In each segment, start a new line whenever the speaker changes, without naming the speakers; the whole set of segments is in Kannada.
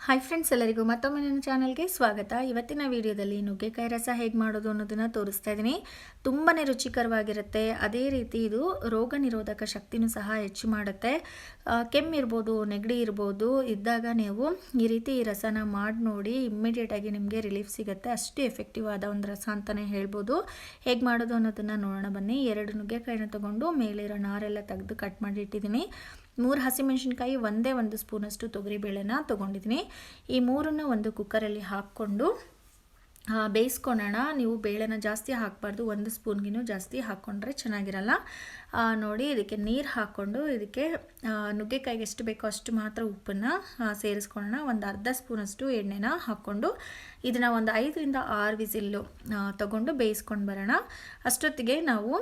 ಹಾಯ್ ಫ್ರೆಂಡ್ಸ್, ಎಲ್ಲರಿಗೂ ಮತ್ತೊಮ್ಮೆ ನನ್ನ ಚಾನಲ್ಗೆ ಸ್ವಾಗತ. ಇವತ್ತಿನ ವಿಡಿಯೋದಲ್ಲಿ ನುಗ್ಗೆಕಾಯಿ ರಸ ಹೇಗೆ ಮಾಡೋದು ಅನ್ನೋದನ್ನು ತೋರಿಸ್ತಾ ಇದ್ದೀನಿ. ತುಂಬಾ ರುಚಿಕರವಾಗಿರುತ್ತೆ. ಅದೇ ರೀತಿ ಇದು ರೋಗ ನಿರೋಧಕ ಶಕ್ತಿನೂ ಸಹ ಹೆಚ್ಚು ಮಾಡುತ್ತೆ. ಕೆಮ್ಮಿರ್ಬೋದು, ನೆಗಡಿ ಇರ್ಬೋದು ಇದ್ದಾಗ ನೀವು ಈ ರೀತಿ ಈ ರಸನ ಮಾಡಿ ನೋಡಿ, ಇಮ್ಮಿಡಿಯೇಟಾಗಿ ನಿಮಗೆ ರಿಲೀಫ್ ಸಿಗುತ್ತೆ. ಅಷ್ಟು ಎಫೆಕ್ಟಿವ್ ಆದ ಒಂದು ರಸ ಅಂತಲೇ ಹೇಳ್ಬೋದು. ಹೇಗೆ ಮಾಡೋದು ಅನ್ನೋದನ್ನು ನೋಡೋಣ ಬನ್ನಿ. 2 ನುಗ್ಗೆಕಾಯಿನ ತೊಗೊಂಡು ಮೇಲಿರೋ ನಾರೆಲ್ಲ ತೆಗೆದು ಕಟ್ ಮಾಡಿ ಇಟ್ಟಿದ್ದೀನಿ. 3 ಹಸಿಮೆಣಸಿನ್ಕಾಯಿ, ಒಂದೇ 1 ಸ್ಪೂನಷ್ಟು ತೊಗರಿಬೇಳೆನ ತೊಗೊಂಡಿದ್ದೀನಿ. ಈ 3ನ್ನ ಒಂದು ಕುಕ್ಕರಲ್ಲಿ ಹಾಕ್ಕೊಂಡು ಬೇಯಿಸ್ಕೊಳ್ಳೋಣ. ನೀವು ಬೇಳೆನ ಜಾಸ್ತಿ ಹಾಕಬಾರ್ದು, 1 ಸ್ಪೂನ್ಗಿನೂ ಜಾಸ್ತಿ ಹಾಕ್ಕೊಂಡ್ರೆ ಚೆನ್ನಾಗಿರಲ್ಲ. ನೋಡಿ, ಇದಕ್ಕೆ ನೀರು ಹಾಕ್ಕೊಂಡು ಇದಕ್ಕೆ ನುಗ್ಗೆಕಾಯಿಗೆ ಎಷ್ಟು ಬೇಕೋ ಅಷ್ಟು ಮಾತ್ರ ಉಪ್ಪನ್ನು ಸೇರಿಸ್ಕೊಳ್ಳೋಣ. ಒಂದು ಅರ್ಧ ಸ್ಪೂನಷ್ಟು ಎಣ್ಣೆನ ಹಾಕ್ಕೊಂಡು ಇದನ್ನು ಒಂದು 5ರಿಂದ 6 ವಿಸಿಲ್ಲು ತಗೊಂಡು ಬೇಯಿಸ್ಕೊಂಡು ಬರೋಣ. ಅಷ್ಟೊತ್ತಿಗೆ ನಾವು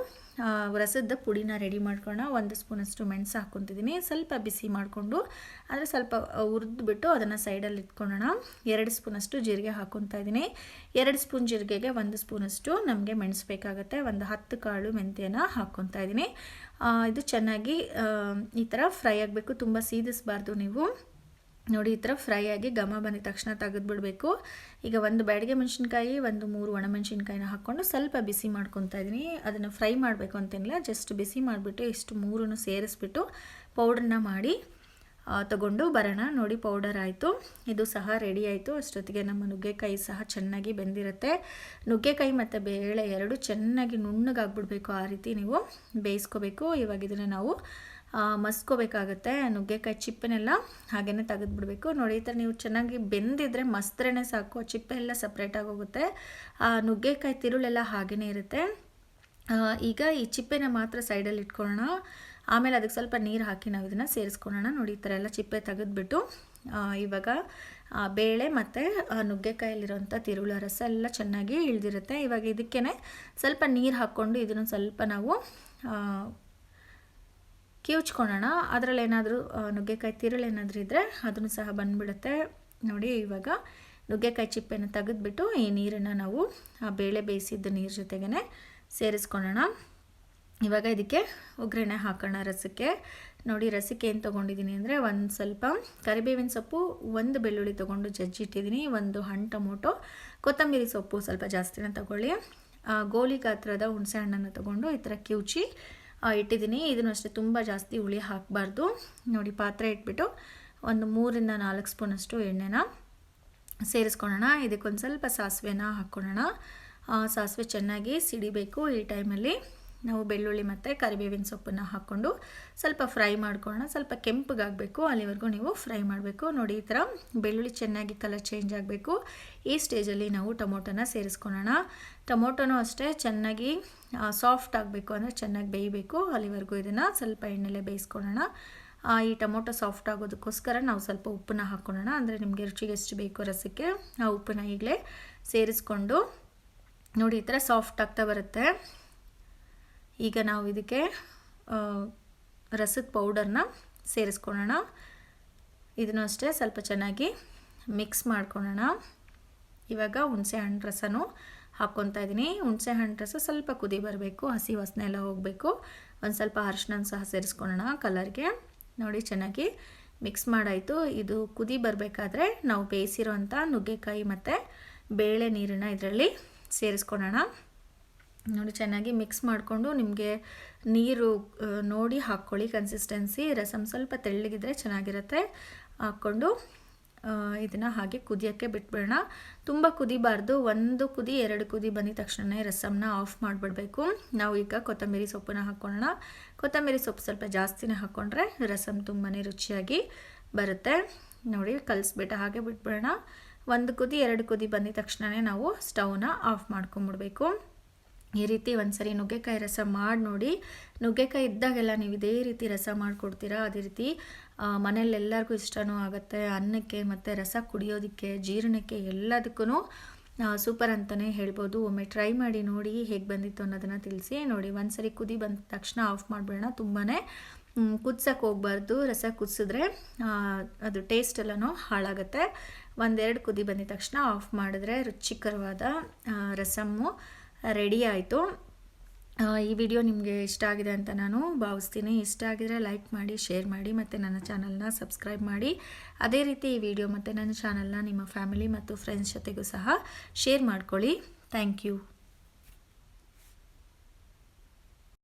ರಸದ ಪುಡಿನ ರೆಡಿ ಮಾಡ್ಕೊಳ್ಳೋಣ. 1 ಸ್ಪೂನಷ್ಟು ಮೆಣಸು ಹಾಕ್ಕೊತಿದ್ದೀನಿ. ಸ್ವಲ್ಪ ಬಿಸಿ ಮಾಡಿಕೊಂಡು ಅಂದರೆ ಸ್ವಲ್ಪ ಹುರಿದ್ಬಿಟ್ಟು ಅದನ್ನು ಸೈಡಲ್ಲಿ ಇಟ್ಕೊಳ್ಳೋಣ. 2 ಸ್ಪೂನಷ್ಟು ಜೀರಿಗೆ ಹಾಕ್ಕೊತಾ ಇದ್ದೀನಿ. 2 ಸ್ಪೂನ್ ಜೀರಿಗೆಗೆ 1 ಸ್ಪೂನಷ್ಟು ನಮಗೆ ಮೆಣಸು ಬೇಕಾಗುತ್ತೆ. ಒಂದು 10 ಕಾಳು ಮೆಂತ್ಯನ ಹಾಕ್ಕೊತಾ ಇದ್ದೀನಿ. ಇದು ಚೆನ್ನಾಗಿ ಈ ಥರ ಫ್ರೈ ಆಗಬೇಕು, ತುಂಬ ಸೀದಿಸಬಾರ್ದು ನೀವು. ನೋಡಿ, ಈ ಥರ ಫ್ರೈ ಆಗಿ ಘಮ ಬಂದ ತಕ್ಷಣ ತೆಗೆದುಬಿಡಬೇಕು. ಈಗ 1 ಬ್ಯಾಡಗೆ ಮೆಣಸಿನ್ಕಾಯಿ, 3 ಒಣಮೆಣಸಿನ್ಕಾಯಿನ ಹಾಕ್ಕೊಂಡು ಸ್ವಲ್ಪ ಬಿಸಿ ಮಾಡ್ಕೊತಾ ಇದ್ದೀನಿ. ಅದನ್ನು ಫ್ರೈ ಮಾಡಬೇಕು ಅಂತೇನಿಲ್ಲ, ಜಸ್ಟ್ ಬಿಸಿ ಮಾಡಿಬಿಟ್ಟು ಇಷ್ಟು 3 ಸೇರಿಸ್ಬಿಟ್ಟು ಪೌಡ್ರನ್ನ ಮಾಡಿ ತಗೊಂಡು ಬರೋಣ. ನೋಡಿ, ಪೌಡರ್ ಆಯಿತು, ಇದು ಸಹ ರೆಡಿ ಆಯಿತು. ಅಷ್ಟೊತ್ತಿಗೆ ನಮ್ಮ ನುಗ್ಗೆಕಾಯಿ ಸಹ ಚೆನ್ನಾಗಿ ಬೆಂದಿರುತ್ತೆ. ನುಗ್ಗೆಕಾಯಿ ಮತ್ತು ಬೇಳೆ ಎರಡು ಚೆನ್ನಾಗಿ ನುಣ್ಣಗಾಗ್ಬಿಡ್ಬೇಕು, ಆ ರೀತಿ ನೀವು ಬೇಯಿಸ್ಕೋಬೇಕು. ಇವಾಗ ಇದನ್ನು ನಾವು ಮಸ್ಕೋಬೇಕಾಗತ್ತೆ. ನುಗ್ಗೆಕಾಯಿ ಚಿಪ್ಪನೆಲ್ಲ ಹಾಗೇ ತೆಗೆದುಬಿಡ್ಬೇಕು. ನೋಡಿ, ಈ ಥರ ನೀವು ಚೆನ್ನಾಗಿ ಬೆಂದಿದ್ರೆ ಮಸ್ತ್ರೆ ಸಾಕು, ಚಿಪ್ಪೆ ಎಲ್ಲ ಸಪ್ರೇಟಾಗಿ ಹೋಗುತ್ತೆ. ನುಗ್ಗೆಕಾಯಿ ತಿರುಳೆಲ್ಲ ಹಾಗೇ ಇರುತ್ತೆ. ಈಗ ಈ ಚಿಪ್ಪೆನ ಮಾತ್ರ ಸೈಡಲ್ಲಿ ಇಟ್ಕೊಳ್ಳೋಣ. ಆಮೇಲೆ ಅದಕ್ಕೆ ಸ್ವಲ್ಪ ನೀರು ಹಾಕಿ ನಾವು ಇದನ್ನು ಸೇರಿಸ್ಕೊಳ್ಳೋಣ. ನೋಡಿ, ಈ ಥರ ಎಲ್ಲ ಚಿಪ್ಪೆ ತೆಗೆದುಬಿಟ್ಟು ಇವಾಗ ಬೇಳೆ ಮತ್ತು ನುಗ್ಗೆಕಾಯಲ್ಲಿರೋಂಥ ತಿರುಳ ರಸ ಎಲ್ಲ ಚೆನ್ನಾಗಿ ಇಳಿದಿರುತ್ತೆ. ಇವಾಗ ಇದಕ್ಕೇ ಸ್ವಲ್ಪ ನೀರು ಹಾಕ್ಕೊಂಡು ಇದನ್ನು ಸ್ವಲ್ಪ ನಾವು ಕಿವುಚ್ಕೊಳ್ಳೋಣ. ಅದರಲ್ಲಿ ಏನಾದರೂ ನುಗ್ಗೆಕಾಯಿ ತಿರುಳು ಏನಾದರೂ ಇದ್ದರೆ ಅದನ್ನು ಸಹ ಬಂದುಬಿಡುತ್ತೆ. ನೋಡಿ, ಇವಾಗ ನುಗ್ಗೆಕಾಯಿ ಚಿಪ್ಪೆನ ತೆಗೆದುಬಿಟ್ಟು ಈ ನೀರನ್ನು ನಾವು ಬೇಳೆ ಬೇಯಿಸಿದ್ದ ನೀರು ಜೊತೆಗೇ ಸೇರಿಸ್ಕೊಳ್ಳೋಣ. ಇವಾಗ ಇದಕ್ಕೆ ಒಗ್ಗರಣೆ ಹಾಕೋಣ ರಸಕ್ಕೆ. ನೋಡಿ, ರಸಕ್ಕೆ ಏನು ತೊಗೊಂಡಿದ್ದೀನಿ ಅಂದರೆ ಒಂದು ಸ್ವಲ್ಪ ಕರಿಬೇವಿನ ಸೊಪ್ಪು, 1 ಬೆಳ್ಳುಳ್ಳಿ ತೊಗೊಂಡು ಜಜ್ಜಿಟ್ಟಿದ್ದೀನಿ, 1 ಹಣ್ಣು ಟೊಮೊಟೊ, ಕೊತ್ತಂಬರಿ ಸೊಪ್ಪು ಸ್ವಲ್ಪ ಜಾಸ್ತಿನ ತೊಗೊಳ್ಳಿ, ಗೋಲಿ ಗಾತ್ರದ ಹುಣಸೆ ಹಣ್ಣನ್ನು ತೊಗೊಂಡು ಈ ಥರ ಕಿವುಚಿ ಇಟ್ಟಿದ್ದೀನಿ. ಇದನ್ನು ಅಷ್ಟೇ ತುಂಬ ಜಾಸ್ತಿ ಹುಳಿ ಹಾಕಬಾರ್ದು. ನೋಡಿ, ಪಾತ್ರೆ ಇಟ್ಬಿಟ್ಟು ಒಂದು 3ರಿಂದ 4 ಸ್ಪೂನಷ್ಟು ಎಣ್ಣೆನ ಸೇರಿಸ್ಕೊಳ್ಳೋಣ. ಇದಕ್ಕೊಂದು ಸ್ವಲ್ಪ ಸಾಸಿವೆನ ಹಾಕ್ಕೊಳ್ಳೋಣ. ಸಾಸಿವೆ ಚೆನ್ನಾಗಿ ಸಿಡಿಬೇಕು. ಈ ಟೈಮಲ್ಲಿ ನಾವು ಬೆಳ್ಳುಳ್ಳಿ ಮತ್ತು ಕರಿಬೇವಿನ ಸೊಪ್ಪನ್ನು ಹಾಕ್ಕೊಂಡು ಸ್ವಲ್ಪ ಫ್ರೈ ಮಾಡ್ಕೊಳ್ಳೋಣ. ಸ್ವಲ್ಪ ಕೆಂಪಗಾಗಬೇಕು, ಅಲ್ಲಿವರೆಗೂ ನೀವು ಫ್ರೈ ಮಾಡಬೇಕು. ನೋಡಿ, ಈ ಥರ ಬೆಳ್ಳುಳ್ಳಿ ಚೆನ್ನಾಗಿ ಕಲರ್ ಚೇಂಜ್ ಆಗಬೇಕು. ಈ ಸ್ಟೇಜಲ್ಲಿ ನಾವು ಟೊಮೊಟೊನ ಸೇರಿಸ್ಕೊಳ್ಳೋಣ. ಟೊಮೊಟೊನೂ ಅಷ್ಟೇ ಚೆನ್ನಾಗಿ ಸಾಫ್ಟ್ ಆಗಬೇಕು, ಅಂದರೆ ಚೆನ್ನಾಗಿ ಬೇಯಬೇಕು. ಅಲ್ಲಿವರೆಗೂ ಇದನ್ನು ಸ್ವಲ್ಪ ಎಣ್ಣೆಲೆ ಬೇಯಿಸ್ಕೊಳ್ಳೋಣ. ಈ ಟೊಮೊಟೊ ಸಾಫ್ಟ್ ಆಗೋದಕ್ಕೋಸ್ಕರ ನಾವು ಸ್ವಲ್ಪ ಉಪ್ಪನ್ನ ಹಾಕ್ಕೊಳ್ಳೋಣ. ಅಂದರೆ ನಿಮಗೆ ರುಚಿಗೆ ಎಷ್ಟು ಬೇಕೋ ರಸಕ್ಕೆ ಆ ಉಪ್ಪನ್ನ ಈಗಲೇ ಸೇರಿಸ್ಕೊಂಡು ನೋಡಿ, ಈ ಥರ ಸಾಫ್ಟ್ ಆಗ್ತಾ ಬರುತ್ತೆ. ಈಗ ನಾವು ಇದಕ್ಕೆ ರಸದ ಪೌಡರ್ನ ಸೇರಿಸ್ಕೊಳ್ಳೋಣ. ಇದನ್ನು ಅಷ್ಟೇ ಸ್ವಲ್ಪ ಚೆನ್ನಾಗಿ ಮಿಕ್ಸ್ ಮಾಡ್ಕೊಳ್ಳೋಣ. ಇವಾಗ ಹುಣಸೆ ಹಣ್ಣು ರಸನೂ ಹಾಕ್ಕೊತಾ ಇದ್ದೀನಿ. ಹುಣಸೆ ಹಣ್ಣು ರಸ ಸ್ವಲ್ಪ ಕುದಿ ಬರಬೇಕು, ಹಸಿ ವಾಸನೆ ಎಲ್ಲ ಹೋಗಬೇಕು. ಒಂದು ಸ್ವಲ್ಪ ಅರಿಶಿನ ಸಹ ಸೇರಿಸ್ಕೊಳ್ಳೋಣ ಕಲರ್ಗೆ. ನೋಡಿ, ಚೆನ್ನಾಗಿ ಮಿಕ್ಸ್ ಮಾಡಾಯಿತು. ಇದು ಕುದಿ ಬರಬೇಕಾದ್ರೆ ನಾವು ಬೇಯಿಸಿರೋಂಥ ನುಗ್ಗೆಕಾಯಿ ಮತ್ತು ಬೇಳೆ ನೀರನ್ನು ಇದರಲ್ಲಿ ಸೇರಿಸ್ಕೊಳ್ಳೋಣ. ನೋಡಿ, ಚೆನ್ನಾಗಿ ಮಿಕ್ಸ್ ಮಾಡಿಕೊಂಡು ನಿಮಗೆ ನೀರು ನೋಡಿ ಹಾಕ್ಕೊಳ್ಳಿ ಕನ್ಸಿಸ್ಟೆನ್ಸಿ. ರಸಮ್ ಸ್ವಲ್ಪ ತೆಳ್ಳಗಿದ್ರೆ ಚೆನ್ನಾಗಿರುತ್ತೆ. ಹಾಕ್ಕೊಂಡು ಇದನ್ನು ಹಾಗೆ ಕುದಿಯೋಕ್ಕೆ ಬಿಟ್ಬಿಡೋಣ. ತುಂಬ ಕುದಿಬಾರ್ದು. 1 ಕುದಿ 2 ಕುದಿ ಬಂದಿದ ತಕ್ಷಣ ರಸಮ್ನ ಆಫ್ ಮಾಡಿಬಿಡಬೇಕು. ನಾವು ಈಗ ಕೊತ್ತಂಬರಿ ಸೊಪ್ಪನ್ನ ಹಾಕ್ಕೊಳ್ಳೋಣ. ಕೊತ್ತಂಬರಿ ಸೊಪ್ಪು ಸ್ವಲ್ಪ ಜಾಸ್ತಿನೇ ಹಾಕ್ಕೊಂಡ್ರೆ ರಸಮ್ ತುಂಬಾ ರುಚಿಯಾಗಿ ಬರುತ್ತೆ. ನೋಡಿ, ಕಲಿಸ್ಬಿಟ್ಟು ಹಾಗೆ ಬಿಟ್ಬಿಡೋಣ. 1 ಕುದಿ 2 ಕುದಿ ಬಂದಿದ ತಕ್ಷಣ ನಾವು ಸ್ಟವ್ನ ಆಫ್ ಮಾಡ್ಕೊಂಬಿಡ್ಬೇಕು. ಈ ರೀತಿ ಒಂದ್ಸರಿ ನುಗ್ಗೆಕಾಯಿ ರಸ ಮಾಡಿ ನೋಡಿ. ನುಗ್ಗೆಕಾಯಿ ಇದ್ದಾಗೆಲ್ಲ ನೀವು ಇದೇ ರೀತಿ ರಸ ಮಾಡಿಕೊಡ್ತೀರಾ. ಅದೇ ರೀತಿ ಮನೆಯಲ್ಲೆಲ್ಲರಿಗೂ ಇಷ್ಟನೂ ಆಗುತ್ತೆ. ಅನ್ನಕ್ಕೆ ಮತ್ತು ರಸ ಕುಡಿಯೋದಕ್ಕೆ, ಜೀರ್ಣಕ್ಕೆ ಎಲ್ಲದಕ್ಕೂ ಸೂಪರ್ ಅಂತಲೇ ಹೇಳ್ಬೋದು. ಒಮ್ಮೆ ಟ್ರೈ ಮಾಡಿ ನೋಡಿ, ಹೇಗೆ ಬಂದಿತ್ತು ಅನ್ನೋದನ್ನು ತಿಳಿಸಿ. ನೋಡಿ, ಒಂದ್ಸರಿ ಕುದಿ ಬಂದ ತಕ್ಷಣ ಆಫ್ ಮಾಡಿಬಿಡೋಣ. ತುಂಬಾ ಕುದಿಸೋಕೆ ಹೋಗಬಾರ್ದು. ರಸ ಕುದಿಸಿದ್ರೆ ಅದು ಟೇಸ್ಟ್ ಎಲ್ಲನೂ ಹಾಳಾಗುತ್ತೆ. 1-2 ಕುದಿ ಬಂದಿದ ತಕ್ಷಣ ಆಫ್ ಮಾಡಿದ್ರೆ ರುಚಿಕರವಾದ ರಸಮ್ಮು ರೆಡಿ ಆಯಿತು. ಈ ವಿಡಿಯೋ ನಿಮಗೆ ಇಷ್ಟ ಆಗಿದೆ ಅಂತ ನಾನು ಭಾವಿಸ್ತೀನಿ. ಇಷ್ಟ ಆಗಿದರೆ ಲೈಕ್ ಮಾಡಿ, ಶೇರ್ ಮಾಡಿ ಮತ್ತು ನನ್ನ ಚಾನಲ್ನ ಸಬ್ಸ್ಕ್ರೈಬ್ ಮಾಡಿ. ಅದೇ ರೀತಿ ಈ ವಿಡಿಯೋ ಮತ್ತು ನನ್ನ ಚಾನಲ್ನ ನಿಮ್ಮ ಫ್ಯಾಮಿಲಿ ಮತ್ತು ಫ್ರೆಂಡ್ಸ್ ಜೊತೆಗೂ ಸಹ ಶೇರ್ ಮಾಡ್ಕೊಳ್ಳಿ. Thank you.